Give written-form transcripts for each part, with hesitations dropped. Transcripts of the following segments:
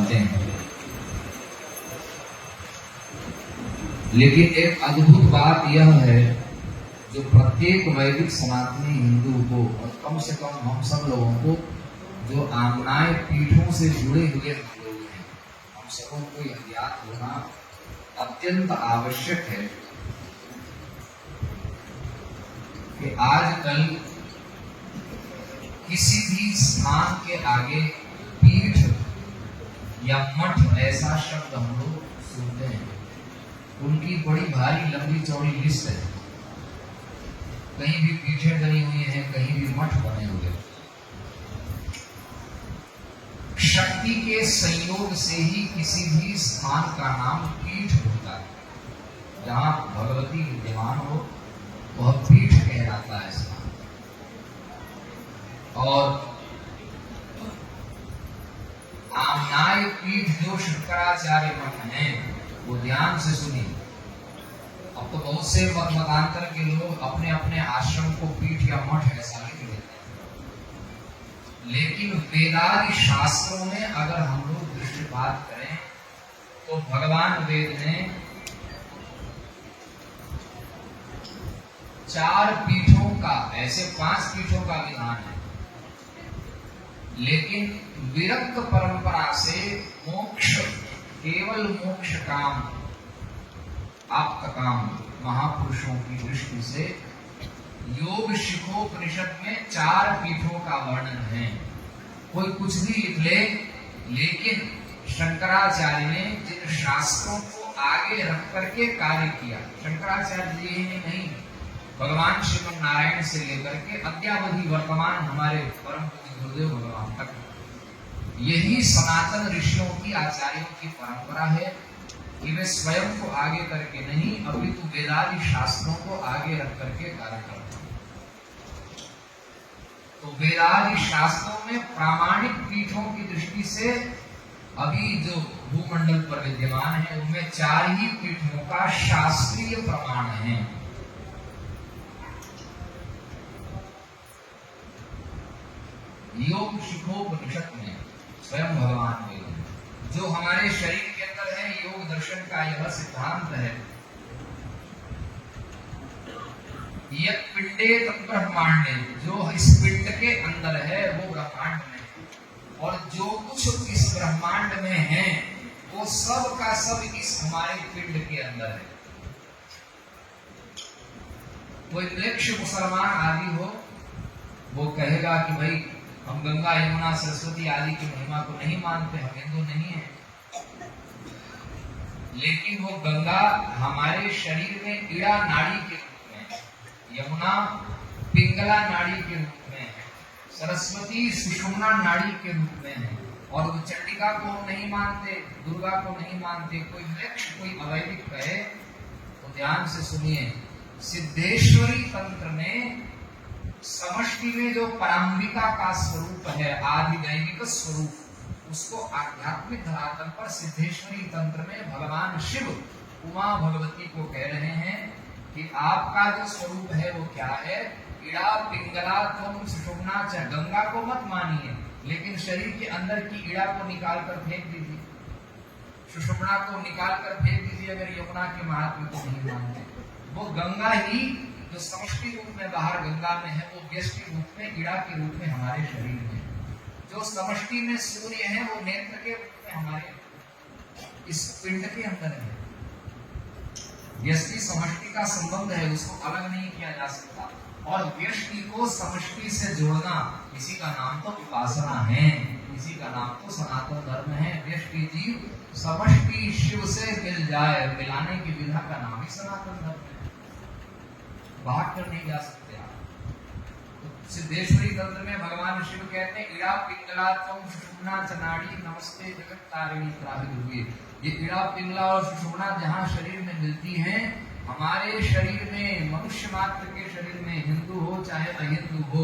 बनते हैं। लेकिन एक अद्भुत बात यह है, जो प्रत्येक वैदिक सनातनी हिंदू को और कम से कम हम सब लोगों को, जो आम्नाय पीठों से जुड़े हुए हम लोग हैं, हम सबों को यह ज्ञात होना अत्यंत आवश्यक है कि आजकल किसी भी स्थान के आगे पीठ या मठ ऐसा शब्द हम लोग सुनते हैं, उनकी बड़ी भारी लंबी चौड़ी लिस्ट है। कहीं भी पीठें बनी हुई हैं, कहीं भी मठ बने हुए हैं। शक्ति के संयोग से ही किसी भी स्थान का नाम पीठ होता है। जहां भगवती विद्यमान हो वह पीठ कहलाता है स्थान। और आम्नाय पीठ जो शंकराचार्य मठ हैं, वो ध्यान से सुनिए। अब तो बहुत से मतांतर के लोग अपने अपने आश्रम को पीठ या मठ ऐसा लिख लेते हैं, लेकिन वेदादि शास्त्रों में अगर हम लोग दृष्टिपात करें तो भगवान वेद ने 4 पीठों का, ऐसे 5 पीठों का विधान है, लेकिन विरक्त परंपरा से मोक्ष, केवल मोक्ष काम, आप काम महापुरुषों की दृष्टि से योग शिखोपनिषद में 4 पीठों का वर्णन है। कोई कुछ भी लिख ले, लेकिन शंकराचार्य ने जिन शास्त्रों को आगे रख करके कार्य किया, शंकराचार्य जी ही नहीं, भगवान श्रीमन नारायण से लेकर के अद्यावधि वर्तमान हमारे परम पूज्य गुरुदेव भगवान तक, यही सनातन ऋषियों की, आचार्यों की परंपरा है कि वे स्वयं को आगे करके नहीं, अपितु वेदादि शास्त्रों को आगे रख करके कार्य करते हैं। तो वेदादि शास्त्रों में प्रामाणिक पीठों की दृष्टि से अभी जो भूमंडल पर विद्यमान है, उनमें 4 ही पीठों का शास्त्रीय प्रमाण है। योग शिखोपनिषद में स्वयं भगवान वेद, जो हमारे शरीर के अंदर है, योग दर्शन का यह सिद्धांत है, यह पिंडे तत् ब्रह्मांडे, जो इस पिंड के अंदर है वो ब्रह्मांड में, और जो कुछ इस ब्रह्मांड में है वो सब का सब इस हमारे पिंड के अंदर है। कोई वृक्ष मुसलमान आदि हो, वो कहेगा कि भाई हम गंगा यमुना सरस्वती आदि की महिमा को नहीं मानते, हम हिंदू नहीं है, लेकिन वो गंगा हमारे शरीर में ईड़ा नाड़ी के रूप में, यमुना पिंगला नाड़ी के रूप में, सरस्वती सुषुम्ना नाड़ी के रूप में है। और वो चंडिका को हम नहीं मानते, दुर्गा को नहीं मानते। कोई वृक्ष कोई अवैदिक कहे तो ध्यान से सुनिए, सिद्धेश्वरी तंत्र में समष्टि में जो पराम्बिका का स्वरूप है, आदि दैविक स्वरूप, उसको आध्यात्मिक धरातल पर सिद्धेश्वरी तंत्र में भगवान शिव उमा भगवती को कह रहे हैं कि आपका जो स्वरूप है वो क्या है। इड़ा पिंगला तुम सुषुम्ना च, गंगा को मत मानिए, लेकिन शरीर के अंदर की इड़ा को निकाल कर फेंक दीजिए, सुषुम्ना को निकाल कर फेंक दीजिए। अगर यमुना के महात्म्य को नहीं मानते, वो गंगा ही जो समष्टि रूप में बाहर गंगा में है, वो व्यष्टि रूप में, ईड़ा के रूप में हमारे शरीर में। जो समष्टि में सूर्य है वो नेत्र के रूप में हमारे इस पिंड के अंदर है। व्यष्टि समष्टि का संबंध है, उसको अलग नहीं किया जा सकता। और व्यष्टि को समष्टि से जोड़ना, इसी का नाम तो उपासना है, इसी का नाम तो सनातन धर्म है। व्यष्टि जीव समष्टि शिव से मिल जाए, मिलाने की विधा का नाम ही सनातन धर्म है। भाग कर नहीं जा सकते आप। तो सिद्धेश्वरी तंत्र में भगवान शिव कहते हैं, इड़ा पिंगला तुम सुषुम्ना चनाड़ी नमस्ते जगत तारिणी त्राहि दुर्गे। ये इड़ा पिंगला और सुषुम्ना जहाँ शरीर में मिलती हैं, हमारे शरीर में, मनुष्य मात्र के शरीर में, हिंदू हो चाहे अहिंदू हो,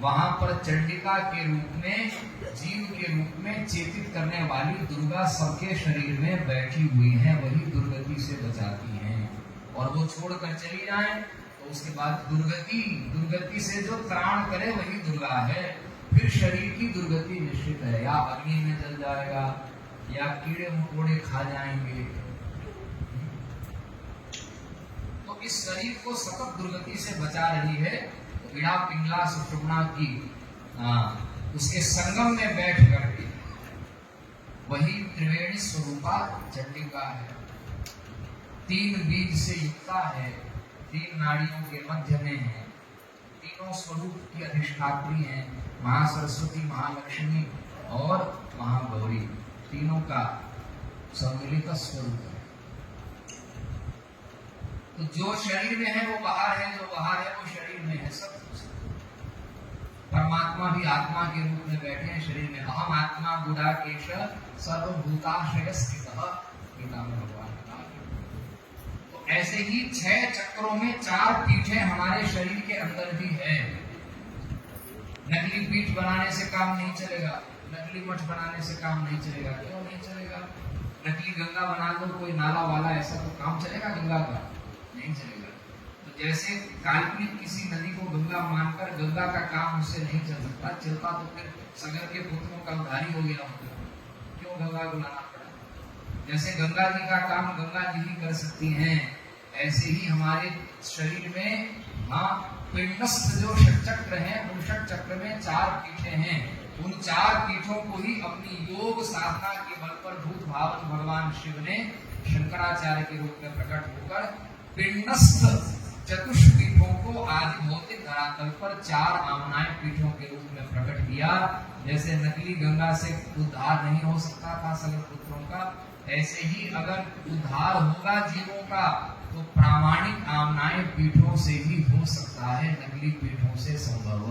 वहां पर चंडिका के रूप में, जीव के रूप में चेतित करने वाली दुर्गा सबके शरीर में बैठी हुई है। वही दुर्गति से बचाती हैं। और वो छोड़कर चली जाए तो उसके बाद दुर्गति से जो त्राण करे वही दुर्गा है। फिर शरीर की दुर्गति निश्चित है, या अग्नि में जल जाएगा, या कीड़े मकोड़े खा जाएंगे। तो इस शरीर को सतत दुर्गति से बचा रही है इड़ा पिंगला सुषुम्ना की उसके संगम में बैठ करके। वही त्रिवेणी स्वरूपा चंडिका है, 3 बीज से युक्ता है, 3 नाड़ियों के मध्य में है, तीनों स्वरूप की अधिष्ठात्री है, महासरस्वती, महालक्ष्मी और महागौरी, तीनों का सम्मिलित स्वरूप है। तो जो शरीर में है वो बाहर है, जो बाहर है वो शरीर में है। सब परमात्मा भी आत्मा के रूप में बैठे हैं शरीर में। अहम आत्मा गुडाकेश सर्वभूताशय स्थितः, गीता में भगवान का। तो ऐसे ही 6 चक्रों में 4 पीठें हमारे शरीर के अंदर भी है। नकली पीठ बनाने से काम नहीं चलेगा, नकली मठ बनाने से काम नहीं चलेगा। क्यों नहीं चलेगा? नकली गंगा बना दो, कोई नाला वाला, ऐसा तो काम चलेगा गंगा का? नहीं चलेगा। तो जैसे काल्पनिक किसी नदी को गंगा मानकर गंगा का काम उससे नहीं चल सकता, चलता तो फिर सगर के पुत्रों का उद्धारी हो गया होता। क्यों गंगा को लाना पड़ा? जैसे गंगा जी का काम गंगा जी ही कर सकती हैं, ऐसे ही हमारे शरीर में पिंडस्थ जो षटचक्र हैं, उन षटचक्र में 4 पीठें हैं। उन 4 पीठों को ही अपनी योग साधना के बल पर भूत भावन भगवान शिव ने शंकराचार्य के रूप में प्रकट होकर पिंडस्थ चतुष्पीठों को आदि भौतिक धरातल पर 4 आमनाय पीठों के रूप में प्रकट किया। जैसे नकली गंगा से उद्धार नहीं हो सकता था सगर पुत्रों का, ऐसे ही अगर उद्धार होगा जीवों का तो प्रामाणिक आमनाय पीठों से ही हो सकता है, नकली पीठों से संभव।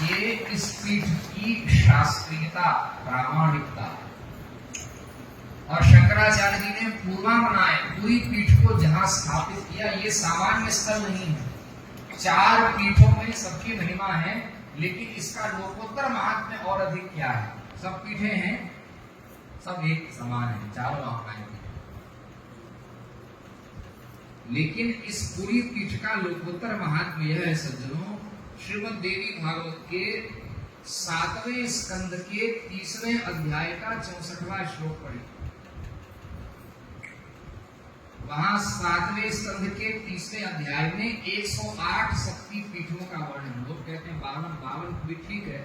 ये इस पीठ की शास्त्रीयता, प्रामाणिकता। और शंकराचार्य जी ने पूर्वामनाय पूरी पीठ को जहां स्थापित किया, ये सामान्य स्थल नहीं है। 4 पीठों में सबकी महिमा है, लेकिन इसका लोकोत्तर महात्म्य और अधिक क्या है? सब पीठे हैं, सब एक समान है, चारों आमनाएं, लेकिन इस पूरी पीठ का लोकोत्तर महात्म्य यह है सज्जनों, श्रीमद् देवी भागवत के 7वें स्कंद के 30वें अध्याय का 64वां श्लोक पढ़िए। वहां 7वें स्कंद के 30वें अध्याय में 108 शक्ति पीठों का वर्णन। लोग कहते हैं 52 भी ठीक है,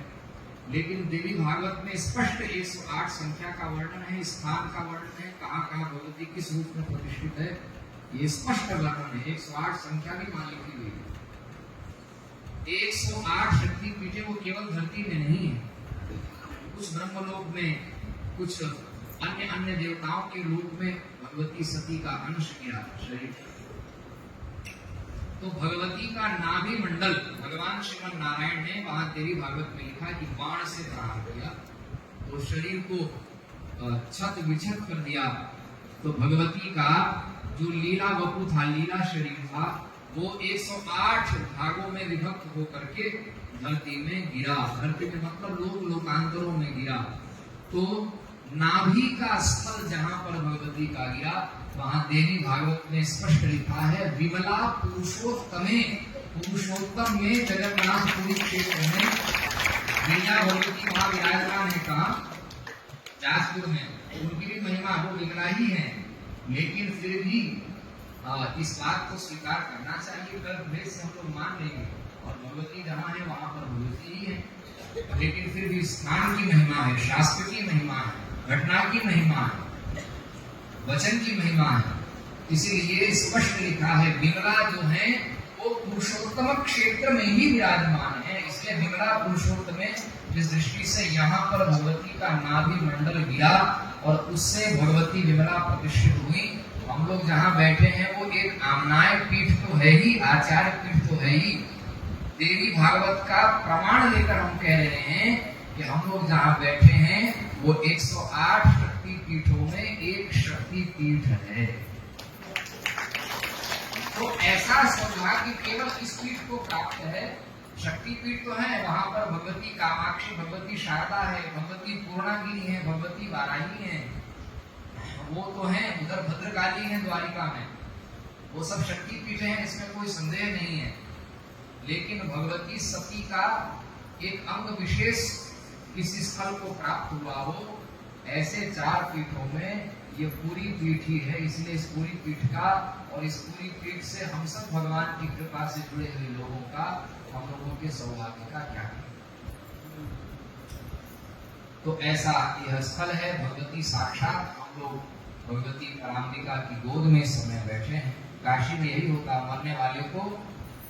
लेकिन देवी भागवत में स्पष्ट 108 संख्या का वर्णन है, स्थान का वर्णन है, कहाँ कहाँ भगवती किस रूप में प्रतिष्ठित है, ये स्पष्ट वर्णन है। 108 संख्या भी मान लिखी हुई है। 108 शक्ति पीठे वो केवल धरती में नहीं है, कुछ ब्रह्मलोक में, कुछ अन्य देवताओं के रूप में भगवती सती का अंश किया शरीर। तो भगवती का नाभि मंडल भगवान श्रीमन नारायण ने वहां देवी भागवत में लिखा कि बाण से प्रहार किया तो शरीर को छत विछत कर दिया। तो भगवती का जो लीला वपु था, लीला शरीर था, वो 108 भागों में विभक्त होकर के धरती में गिरा। धरती में मतलब लोकांतरों में गिरा। तो नाभि का स्थल जहां पर भगवती का गिरा, वहां देवी भागवत में स्पष्ट लिखा है, विमला पुरुषोत्तमे, पुरुषोत्तम में जगन्नाथपुरी क्षेत्र में लीला भगवती वहां विराजमान है। कहा? जाजपुर में। उनकी भी महिमा वो विमला ही है, लेकिन फिर भी इस बात को स्वीकार करना चाहिए, गर्भ से हम लोग मान लेंगे और भगवती जहाँ है वहां पर भगवती ही है, लेकिन फिर भी स्थान की महिमा है, शास्त्र की महिमा है, घटना की महिमा है, वचन की महिमा है। इसीलिए स्पष्ट लिखा है विमला जो है वो पुरुषोत्तम क्षेत्र में ही विराजमान है। इसलिए विमला पुरुषोत्तम में जिस दृष्टि से यहाँ पर भगवती का नाभि मंडल गिरा और उससे भगवती विमला प्रतिष्ठित हुई। हम लोग जहाँ बैठे हैं वो एक आमनाय पीठ तो है ही, आचार्य पीठ तो है ही। देवी भागवत का प्रमाण लेकर हम कह रहे हैं कि हम लोग जहाँ बैठे हैं वो 108 शक्ति पीठों में एक शक्ति पीठ है। तो ऐसा सौभाग्य केवल इस पीठ को प्राप्त है। शक्ति पीठ तो है, वहां पर भगवती कामाक्षी, भगवती शारदा है, भगवती पूर्णागिरी है, भगवती वाराही है, वो तो है। उधर भद्रकाली है द्वारिका में, वो सब शक्ति पीठ हैं, इसमें कोई संदेह नहीं है। लेकिन भगवती सती का एक अंग विशेष किस स्थल को प्राप्त हुआ हो, ऐसे 4 पीठों में ये पूरी पीठ ही है। इसलिए इस पूरी पीठ का और इस पूरी पीठ से हम सब भगवान की कृपा से जुड़े हुए लोगों का, हम लोगों के सौभाग्य का क्या है। तो ऐसा यह स्थल है। भगवती साक्षात हम लोग भगवती पराम्बिका की गोद में इस समय बैठे हैं। काशी में यही होता, मरने वाले को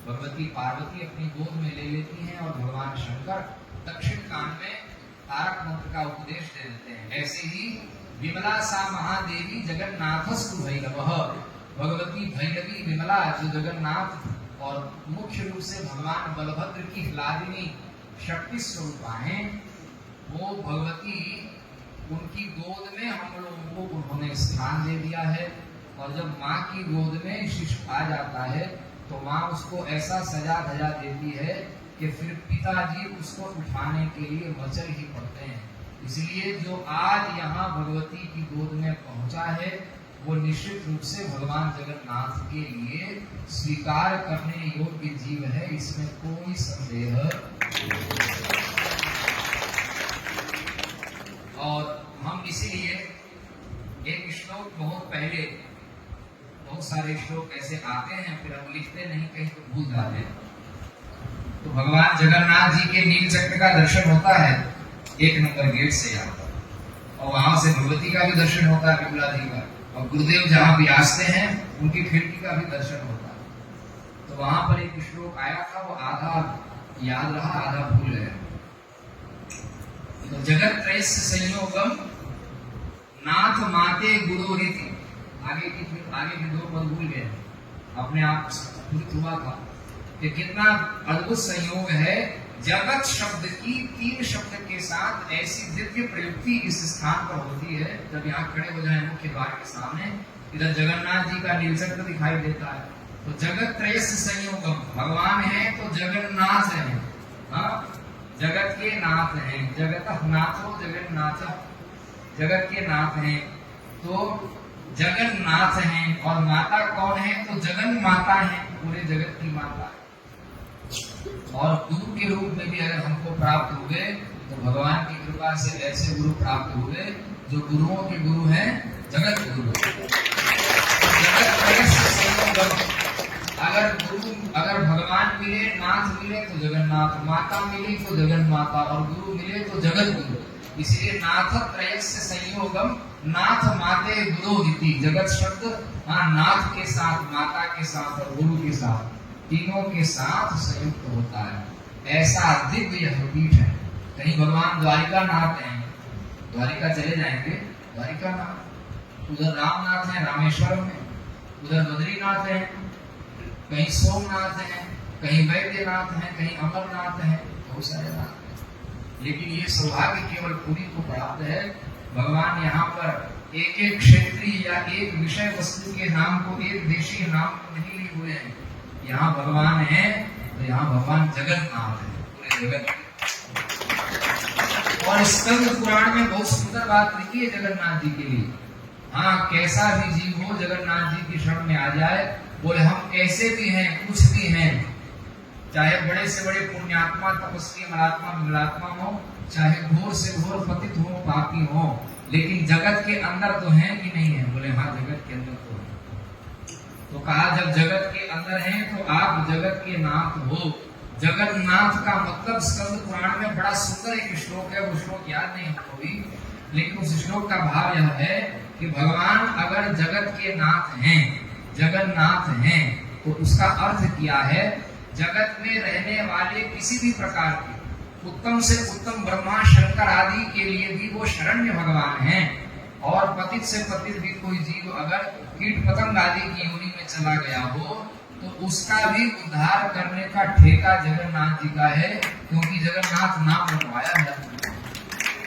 भगवती पार्वती अपनी गोद में ले लेती हैं और भगवान शंकर दक्षिण कान में तारक मंत्र का उपदेश दे देते हैं। ऐसे ही विमला सा महादेवी जगन्नाथस्तु भैरवः, भगवती भैरवी विमला जो जगन्नाथ और मुख्य रूप से भगवान बलभद्र की लादिनी शक्ति स्वरूपा हैं, वो भगवती उनकी गोद में हम लोगों को उन्होंने स्थान दे दिया है। और जब माँ की गोद में शिशु आ जाता है तो माँ उसको ऐसा सजा धजा देती है कि फिर पिताजी उसको उठाने के लिए मचल ही पड़ते हैं। इसलिए जो आज यहाँ भगवती की गोद में पहुंचा है वो निश्चित रूप से भगवान जगन्नाथ के लिए स्वीकार करने योग्य जीव है, इसमें कोई संदेह। और हम इसीलिए एक श्लोक बहुत पहले, बहुत सारे श्लोक ऐसे आते हैं फिर हम लिखते नहीं, कहीं तो भूल जाते हैं। तो भगवान जगन्नाथ जी के नील चक्र का दर्शन होता है 1 नंबर गेट से यहाँ पर, और वहां से भगवती का भी दर्शन होता है विमला जी का, और गुरुदेव जहाँ विराजते हैं उनकी खिड़की का भी दर्शन होता है। तो वहां पर एक श्लोक आया था, वो आधा याद रहा आधा भूल गया। तो जगत त्रयस्य संयोगम नाथ माते गुरु रीति, आगे की 2 पद भूल गए, अपने आप हुआ था कि कितना अद्भुत संयोग है। जगत शब्द की 3 शब्द के साथ ऐसी दिव्य प्रयुक्ति इस स्थान पर होती है। जब यहाँ खड़े हो जाए मुख्य द्वार के सामने, इधर जगन्नाथ जी का नीलचक्र दिखाई देता है। तो जगत त्रयस्य संयोगम, भगवान है तो जगन्नाथ है, हाँ, जगत के नाथ हैं, जगत नाथो जगन्नाथ, जगत के नाथ हैं तो जगन्नाथ हैं। और माता कौन है, तो जगन माता है, पूरे जगत की माता। और गुरु के रूप में भी अगर हमको प्राप्त हुए तो भगवान की कृपा से ऐसे गुरु प्राप्त हुए जो गुरुओं के गुरु हैं, जगत गुरु। अगर भगवान मिले, नाथ मिले तो जगन्नाथ, माता मिली तो जगन माता, और गुरु मिले तो जगत गुरु। इसलिए नाथ त्रयस्य संयोगम नाथ माते गुरु रीति। जगत शब्द नाथ के साथ, माता के साथ और गुरु के साथ, तीनों के साथ संयुक्त होता है। ऐसा दिव्य यह पीठ है। कहीं भगवान द्वारिका नाथ हैं, द्वारिका चले जाएंगे, द्वारिका नाथ, उधर रामनाथ है रामेश्वरम में, उधर बद्रीनाथ है, कहीं सोमनाथ है, कहीं वैद्यनाथ है, कहीं अमरनाथ है, बहुत सारे नाथ है। लेकिन ये सौभाग्य केवल पुरी को प्राप्त है। भगवान यहाँ पर एक क्षेत्रीय या एक विषय वस्तु के नाम को, एक देशीय नाम को नहीं लिए हुए हैं। यहाँ भगवान है तो यहाँ भगवान जगन्नाथ है, पूरे जगत। और स्कंद पुराण में बहुत सुंदर बात लिखी है जगन्नाथ जी के लिए। हाँ, कैसा भी जीव हो जगन्नाथ जी की शरण में आ जाए, बोले हम कैसे भी हैं, कुछ भी हैं, चाहे बड़े से बड़े पुण्यात्मा, तपस्वी, अमरात्मा, विमलात्मा हो, चाहे घोर से घोर पतित हो, पापी हो, लेकिन जगत के अंदर तो हैं कि नहीं है? बोले हाँ, जगत के अंदर तो है। तो कहा जब जगत के अंदर हैं तो आप जगत के नाथ हो। जगन्नाथ का मतलब स्कंद पुराण में बड़ा सुंदर एक श्लोक है, वो श्लोक याद नहीं हमको भी, लेकिन उस श्लोक का भाव यह है कि भगवान अगर जगत के नाथ हैं, जगन्नाथ हैं, तो उसका अर्थ क्या है? जगत में रहने वाले किसी भी प्रकार के उत्तम से उत्तम ब्रह्मा शंकर आदि के लिए भी वो शरण्य भगवान हैं। और पतित से पतित भी कोई जीव अगर कीट पतंग आदि की योनि में चला गया हो तो उसका भी उद्धार करने का ठेका जगन्नाथ जी का है, क्योंकि जगन्नाथ नाम रखवाया है।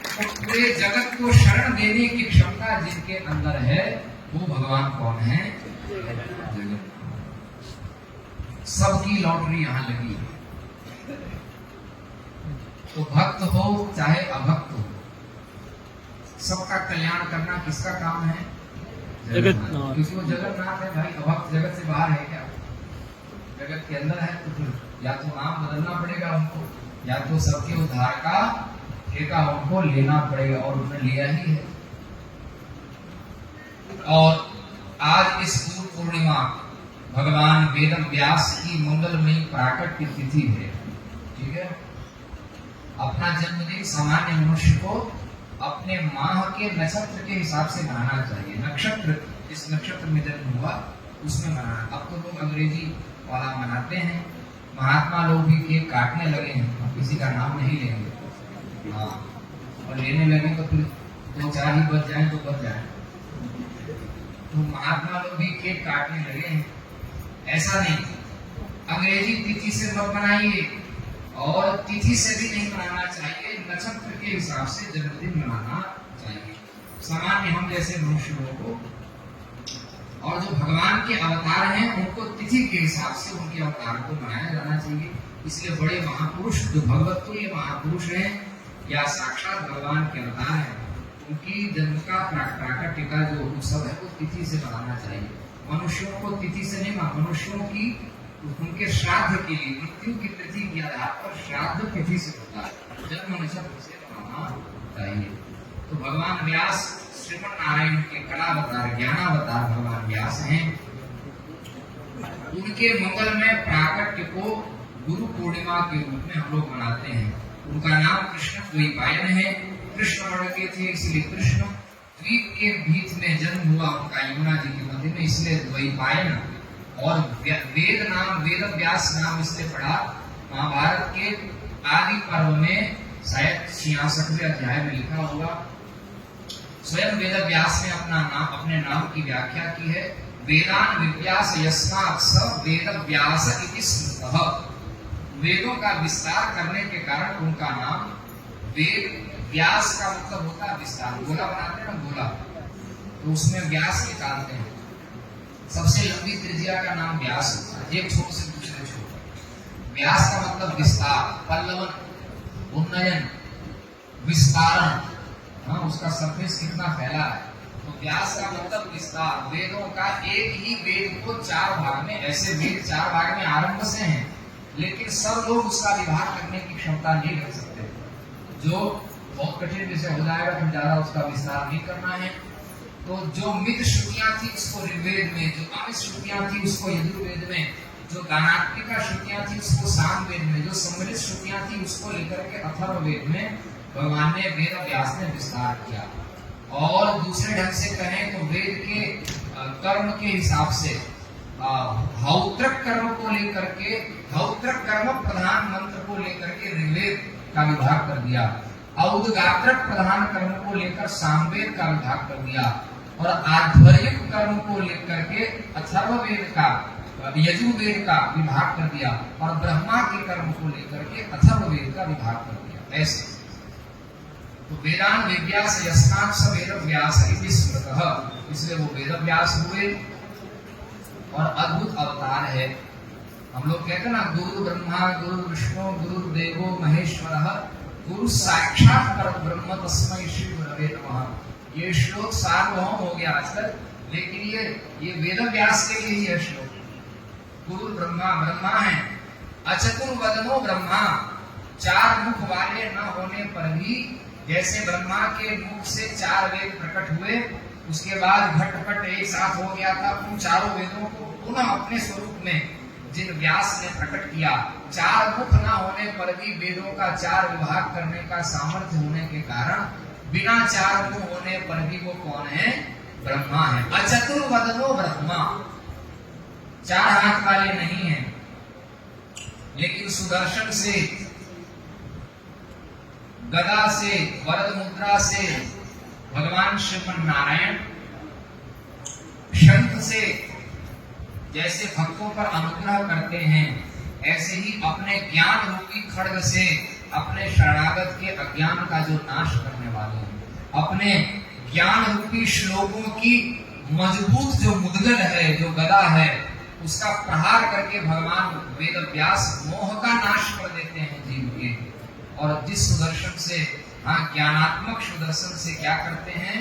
तो पूरे जगत को शरण देने की क्षमता जिनके अंदर है वो भगवान कौन है? जगन्नाथ। सबकी लॉटरी यहाँ लगी है। तो भक्त हो चाहे अभक्त हो, सबका कल्याण करना किसका काम है? जगन्नाथ। क्योंकि वो जगन्नाथ है भाई। अभक्त जगत से बाहर है क्या? जगत के अंदर है। तो फिर या तो नाम बदलना पड़ेगा उनको, या तो सबके उद्धार का ठेका उनको लेना पड़ेगा और उन्होंने लिया ही है। और आज इस गुरु पूर्णिमा भगवान वेद व्यास की मंगलमयी प्राकट्य तिथि है। ठीक है, अपना जन्मदिन सामान्य मनुष्य को अपने माह के नक्षत्र के हिसाब से मनाना चाहिए। नक्षत्र, इस नक्षत्र में जन्म हुआ उसमें मनाना। अब तो लोग अंग्रेजी वाला मनाते हैं, महात्मा लोग भी केक काटने लगे हैं, हम किसी का नाम नहीं लेंगे। हाँ, और लेने लगे तो फिर 2-4 ही बच जाए तो बच जाए। तो महात्मा लोग भी केक काटने लगे हैं, ऐसा नहीं। अंग्रेजी तिथि से मत बनाइए और तिथि से भी नहीं मनाना चाहिए, नक्षत्र के हिसाब से जन्मदिन मनाना चाहिए सामान्य हम जैसे मनुष्य लोगों को। और जो भगवान के अवतार हैं उनको तिथि के हिसाब से उनके अवतार को मनाया जाना चाहिए। इसलिए बड़े महापुरुष जो भगवत तुल्य महापुरुष हैं या साक्षात भगवान के अवतार हैं, उनकी जन्म का प्राकट्य का जो उत्सव है वो तिथि से मनाना चाहिए। मनुष्यों को तिथि से नहीं, मनुष्यों की उनके श्राद्ध के लिए मृत्यु की तिथि के आधार पर श्राद्ध तिथि से होता है, जन्म नक्षत्र से मनाना चाहिए। तो भगवान व्यास श्रीमन नारायण के कलावतार ज्ञानावतार भगवान व्यास हैं। उनके मंगल में प्राकट्य को गुरु पूर्णिमा के रूप में हम लोग मनाते हैं। उनका नाम कृष्ण द्वैपायन है। कृष्ण वर्ण के थे इसलिए कृष्ण, द्वीप के बीच में जन्म हुआ उनका यमुना जी के मध्य में, इसलिए द्वैपायन। और वेद नाम, वेद व्यास नाम इसलिए पड़ा, महाभारत के आदि पर्व में शायद 66वें अध्याय में लिखा होगा। स्वयं वेद व्यास ने अपने नाम की व्याख्या की है, वेदान विव्यास यस्मात् स वेद व्यास इति स्मृतः। वेदों का विस्तार करने के कारण उनका नाम वेद व्यास का मतलब होता है विस्तार। गोला बनाते हैं ना, गोला, तो उसमें व्यास निकालते हैं। सबसे लंबी त्रिज्या का नाम व्यास होता है, एक छोर से दूसरे छोर। व्यास का मतलब विस्तार, पल्लवन, उन्नयन, विस्तारण। हाँ, उसका सरफेस कितना फैला है। तो व्यास का मतलब विस्तार। वेदों का एक ही वेद को 4 भाग में, ऐसे वेद 4 भाग में आरंभ से हैं, लेकिन सब लोग उसका विभाग करने की क्षमता नहीं रख सकते। जो बहुत कठिन विषय हो जाएगा, फिर ज्यादा उसका विस्तार नहीं करना है। तो जो मित श्रुतियां थी उसको ऋग्वेद में, जो अमित श्रुतियां थी उसको यजुर्वेद में, जो गानात्मिका श्रुतियां थी उसको सामवेद में, जो सम्मिलित श्रुतियां थी उसको लेकर के अथर्ववेद में भगवान ने वेद व्यास ने विस्तार किया। और दूसरे ढंग से कहें तो वेद के कर्म के हिसाब से हौत्रक कर्म को लेकर के, हौत्रक कर्म प्रधान मंत्र को लेकर के ऋग्वेद का विभाग कर दिया, औदगात्रक प्रधान कर्म को लेकर सामवेद का विभाग कर दिया, और आध्वर्यक कर्म को लेकर के अथर्ववेद का, यजुर्वेद का विभाग कर दिया, और ब्रह्मा के कर्म को लेकर के अथर्ववेद का विभाग कर दिया। ऐसे तो वेदांत विव्यास यस्मात् स वेद व्यास इति स्मृतः, इसलिए वो वेद व्यास हुए। और अद्भुत अवतार है। हम लोग कहते हैं ना, गुरु ब्रह्मा गुरु विष्णु गुरु देवो महेश्वरः गुरु साक्षात परब्रह्म तस्मै श्री गुरवे नमः। ये श्लोक सार्वभौम हो गया आज तक, लेकिन ये वेद व्यास के लिए ही है श्लोक। गुरु ब्रह्मा, ब्रह्मा है अचतुर्वदनो ब्रह्मा, 4 मुख वाले न होने पर भी, जैसे ब्रह्मा के मुख से 4 वेद प्रकट हुए, उसके बाद घटपट एक साथ हो गया था, उन चारों वेदों को पुनः अपने स्वरूप में जिन व्यास ने प्रकट किया। 4 मुख न होने पर भी वेदों का 4 विभाग करने का सामर्थ्य होने के कारण, बिना 4 मुख होने पर भी वो कौन है? ब्रह्मा है। अचतुर्वदनो ब्रह्मा, 4 हाथ वाले नहीं है, लेकिन सुदर्शन से, गदा से, वरद मुद्रा से भगवान श्रीमन नारायण, शंख से जैसे भक्तों पर अनुग्रह करते हैं, ऐसे ही अपने ज्ञान रूपी खड्ग से अपने शरणागत के अज्ञान का जो नाश करने वाले हैं, अपने ज्ञान रूपी श्लोकों की मजबूत जो मुद्गल है, जो गदा है, उसका प्रहार करके भगवान वेद व्यास मोह का नाश कर देते हैं जीव के। और जिस सुदर्शन से, ज्ञानात्मक सुदर्शन से क्या करते हैं?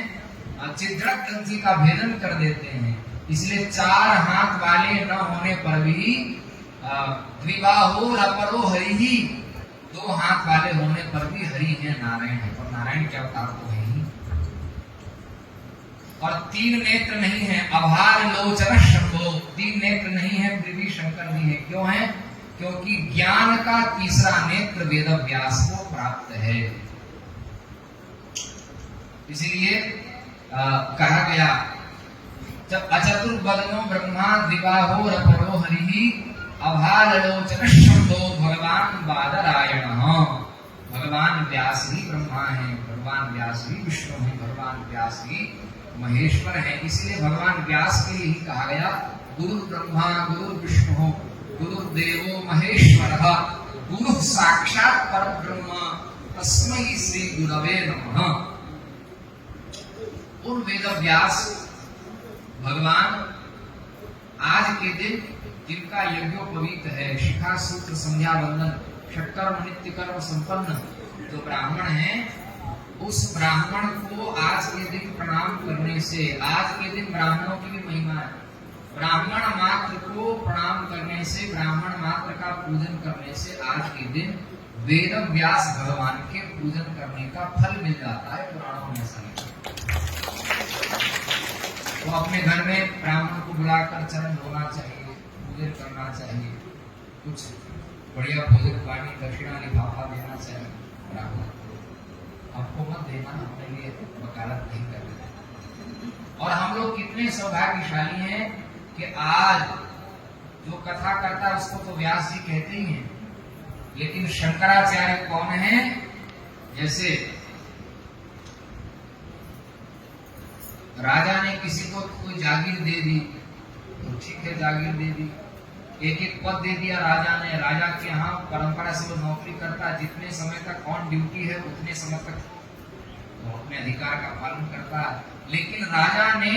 चिद्रक ग्रंथि का भेदन कर देते हैं। इसलिए 4 हाथ वाले न होने पर भी द्विबाहो अपरो हरिहि, दो हाथ वाले होने पर भी हरि है, नारायण है, और नारायण के अवतार तो है ही। और तीन नेत्र नहीं है, अभार लोचन शंभो, तीन नेत्र नहीं है फिर भी शंकर भी है। क्यों है? क्योंकि ज्ञान का तीसरा नेत्र वेद व्यास को प्राप्त है। इसीलिए कहा गया, जब अचतुर्बदनो ब्रह्मा द्विबाहो रपरो हरि अभालोचन शंभो भगवान बादरायण। भगवान व्यास ही ब्रह्मा है, भगवान व्यास ही विष्णु है, भगवान व्यास ही महेश्वर है। इसलिए भगवान व्यास के लिए ही कहा गया गुरु ब्रह्मा गुरु विष्णु गुरुदेवो महेश्वरः गुरु साक्षात परब्रह्म तस्मै श्री गुरवे नमः। उन वेद व्यास भगवान आज के दिन जिनका यज्ञोपवीत है, शिखा सूत्र संध्या वंदन षट्कर्म नित्य कर्म संपन्न जो ब्राह्मण है, उस ब्राह्मण को आज के दिन प्रणाम करने से, आज के दिन ब्राह्मणों की भी महिमा है, ब्राह्मण मात्र को प्रणाम करने से, ब्राह्मण मात्र का पूजन करने से आज के दिन वेद व्यास भगवान के पूजन करने का फल मिल जाता है। पुराणों में ऐसा लिखा। तो अपने घर में ब्राह्मण को बुलाकर चरण धोना चाहिए, पूजन करना चाहिए, कुछ बढ़िया भोजन पानी दक्षिणा लिफाफा देना चाहिए ब्राह्मण को। आपको मत देना, अपने लिए वकालत नहीं कर रहे। और हम लोग कितने सौभाग्यशाली हैं कि आज जो कथा करता है उसको तो व्यास जी कहते ही हैं, लेकिन शंकराचार्य कौन है? जैसे राजा ने किसी को कोई जागीर दे दी तो ठीक है, जागीर दे दी, एक एक पद दे दिया राजा ने। राजा के यहाँ परंपरा से वो नौकरी करता, जितने समय तक ऑन ड्यूटी है उतने समय तक वो अपने अधिकार का पालन करता। लेकिन राजा ने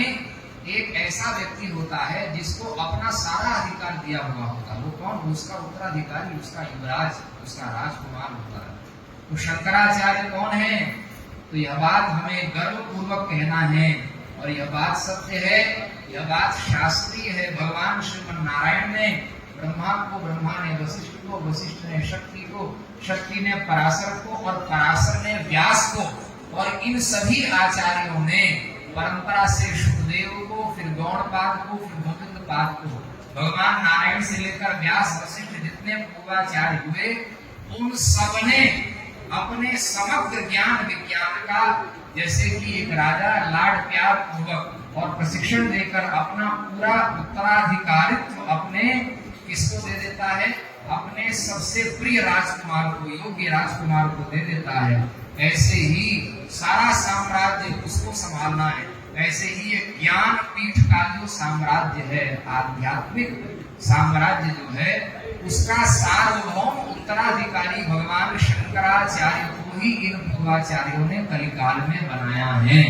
एक ऐसा व्यक्ति होता है जिसको अपना सारा अधिकार दिया हुआ होता है। वो कौन? उसका उत्तराधिकारी, उसका युवराज, उसका राजकुमार होता है। तो शंकराचार्य कौन है? तो यह बात हमें गर्व पूर्वक कहना है, और यह बात सत्य है, यह बात शास्त्रीय है। भगवान श्रीमन नारायण ने ब्रह्मा को, ब्रह्मा ने वशिष्ठ को, वशिष्ठ ने शक्ति को, शक्ति ने पराशर को, और पराशर ने व्यास को, और इन सभी आचार्यों ने परंपरा से शुकदेव को, फिर गौड़पाद को, फिर गोविंदपाद को, भगवान नारायण से लेकर व्यास वशिष्ठ जितने पूर्वाचार्य हुए, उन सबने अपने समग्र ज्ञान विज्ञान का, जैसे कि एक राजा लाड प्यार पूर्वक और प्रशिक्षण देकर अपना पूरा उत्तराधिकारित्व अपने किसको दे देता है? अपने सबसे प्रिय राजकुमार को, योग्य राजकुमार को दे देता है। ऐसे ही सारा साम्राज्य उसको संभालना है। ऐसे ही एक ज्ञान पीठ का जो साम्राज्य है, आध्यात्मिक साम्राज्य जो है, उसका सार्वभौम उत्तराधिकारी भगवान शंकराचार्य को ही इन पूर्वाचार्यों ने कलिकाल में बनाया है।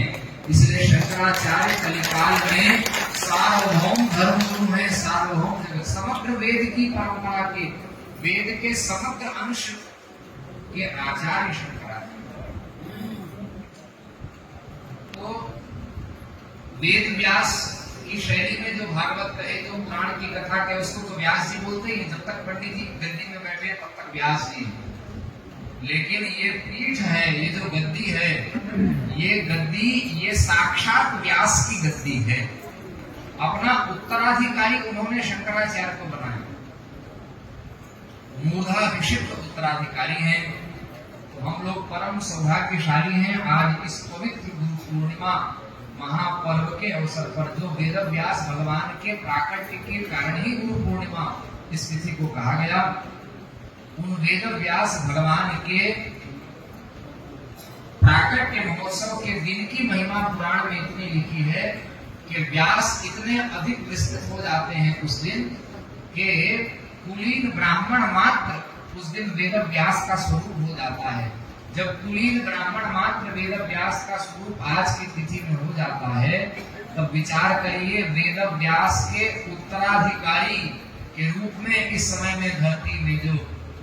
इसलिए शंकराचार्य कलिकाल में सार्वभौम धर्म गुरु है, सार्वभौम जगत, समग्र वेद की परंपरा के, वेद के समग्र अंश के आचार्य शंकराचार्य। तो वेद व्यास की शैली में जो भागवत कहे, जो पुराण की कथा कहे, उसको तो व्यास जी बोलते ही। जब तक पंडित जी गद्दी में बैठे हैं तब तक व्यास जी। लेकिन ये पीठ है, ये जो गद्दी है, ये गद्दी, ये साक्षात व्यास की गद्दी है। अपना उत्तराधिकारी उन्होंने शंकराचार्य को बनाया, मूर्धाभिषिक्त उत्तराधिकारी हैं। तो हम लोग परम सौभाग्यशाली हैं आज इस पवित्र गुरु पूर्णिमा महापर्व के अवसर पर, जो वेद व्यास भगवान के प्राकट्य के कारण ही गुरु पूर्णिमा इस तिथि को कहा गया। उन वेद व्यास भगवान के प्राकट्य महोत्सव के दिन की महिमा पुराण में इतनी लिखी है कि व्यास इतने अधिक विस्तृत हो जाते हैं उस दिन कि कुलीन ब्राह्मण मात्र उस दिन वेद व्यास का स्वरूप हो जाता है। जब कुलीन ब्राह्मण मात्र वेद व्यास का स्वरूप आज की तिथि में हो जाता है, तब विचार करिए वेद व्यास के उत्तराधिकारी के रूप में इस समय में धरती में जो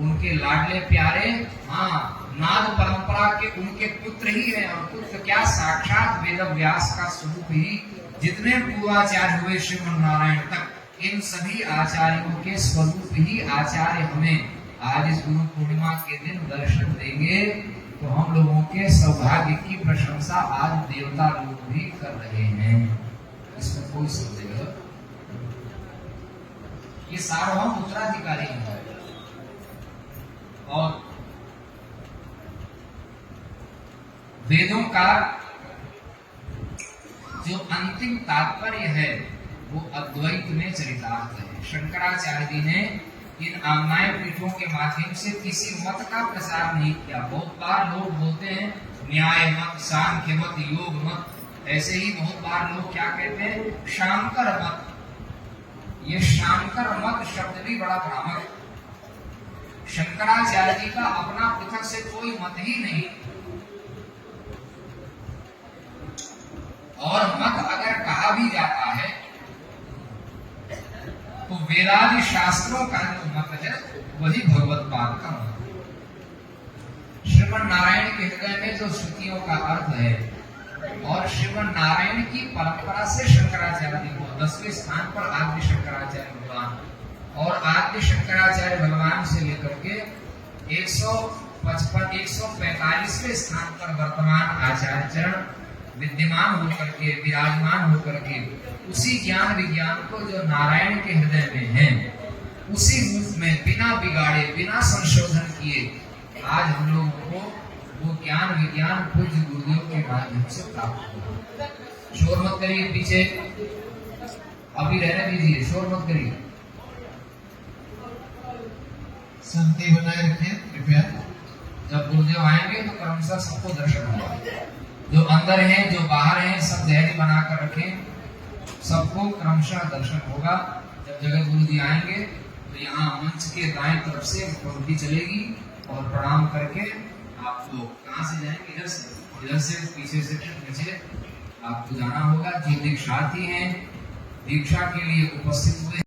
उनके लाडले प्यारे, नाद परंपरा के उनके पुत्र ही हैं। और पुत्र क्या, साक्षात वेद व्यास का स्वरूप ही। जितने पूर्वाचार्य हुए श्रीमन नारायण तक, इन सभी आचार्यों के स्वरूप ही आचार्य हमें आज इस गुरु पूर्णिमा के दिन दर्शन देंगे तो हम लोगों के सौभाग्य की प्रशंसा आज देवता लोग भी कर रहे हैं। इसमें कोई संदेह, ये सार्वभौम उत्तराधिकारी है। और वेदों का जो अंतिम तात्पर्य है वो अद्वैत में चरितार्थ है। शंकराचार्य जी ने इन आम्नाय पीठों के माध्यम से किसी मत का प्रसार नहीं किया। बहुत बार लोग बोलते हैं न्याय मत, सांख्य मत, योग मत, ऐसे ही बहुत बार लोग क्या कहते हैं शांकर मत। ये शांकर मत शब्द भी बड़ा भ्रामक। शंकराचार्य जी का अपना पृथक से कोई मत ही नहीं, और मत अगर कहा भी जाता है तो वेदादि शास्त्रों का जो मत है वही भगवत पाद का मत। श्रीमन नारायण के हृदय में जो श्रुतियों का अर्थ है और श्रीमन नारायण की परंपरा से शंकराचार्य जी को 10वें स्थान पर आद्य शंकराचार्य भगवान, और आद्य शंकराचार्य भगवान से लेकर के 155 145वें स्थान पर वर्तमान आचार्य चरण विद्यमान होकर के, विराजमान होकर के, उसी ज्ञान विज्ञान को जो नारायण के हृदय में है उसी रूप में बिना बिगाड़े, बिना संशोधन किए आज हम लोगों को वो ज्ञान विज्ञान पूज्य गुरुदेव के माध्यम से प्राप्त हुआ। शोर मत करिए, पीछे अभी रहने दीजिए, शोर मत करिए, शांति बनाए रखें कृपया। जब गुरुदेव आएंगे तो क्रमशः सबको दर्शन होगा। जो अंदर हैं, जो बाहर हैं, सब धैर्य बनाकर रखें, सबको क्रमशः दर्शन होगा। जब जगत गुरु जी आएंगे तो यहाँ मंच के दाएं तरफ से पंक्ति चलेगी और प्रणाम करके आपको कहाँ से जाएंगे, इधर से पीछे से नीचे आपको जाना होगा। जो दीक्षार्थी हैं, दीक्षा के लिए उपस्थित हुए